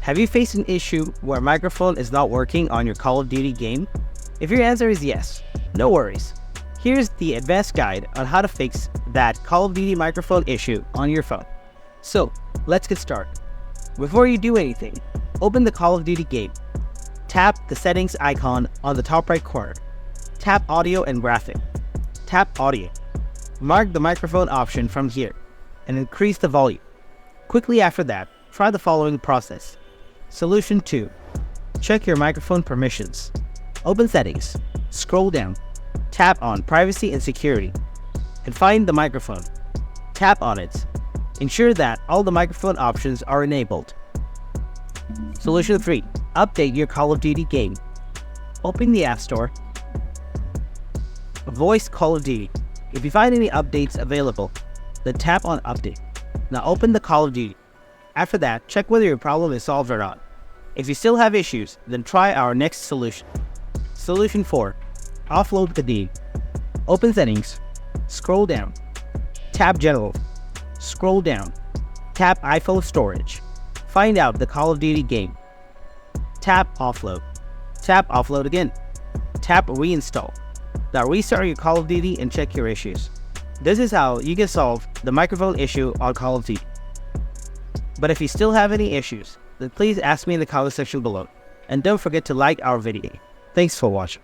Have you faced an issue where microphone is not working on your Call of Duty game? If your answer is yes, no worries. Here's the advanced guide on how to fix that Call of Duty microphone issue on your phone. So, let's get started. Before you do anything, open the Call of Duty game. Tap the settings icon on the top right corner. Tap audio and graphic. Tap audio. Mark the microphone option from here and increase the volume. Quickly after that, try the following process. Solution 2. Check your microphone permissions. Open settings. Scroll down. Tap on privacy and security. And find the microphone. Tap on it. Ensure that all the microphone options are enabled. Solution 3. Update your Call of Duty game. Open the App Store. Voice Call of Duty. If you find any updates available, then tap on Update. Now open the Call of Duty. After that, check whether your problem is solved or not. If you still have issues, then try our next solution. Solution 4. Offload the game. Open Settings. Scroll down. Tap General. Scroll down. Tap iPhone Storage. Find out the Call of Duty game. Tap Offload. Tap Offload again. Tap Reinstall. Now restart your Call of Duty and check your issues. This is how you can solve the microphone issue on Call of Duty. But if you still have any issues, then please ask me in the comment section below. And don't forget to like our video. Thanks for watching.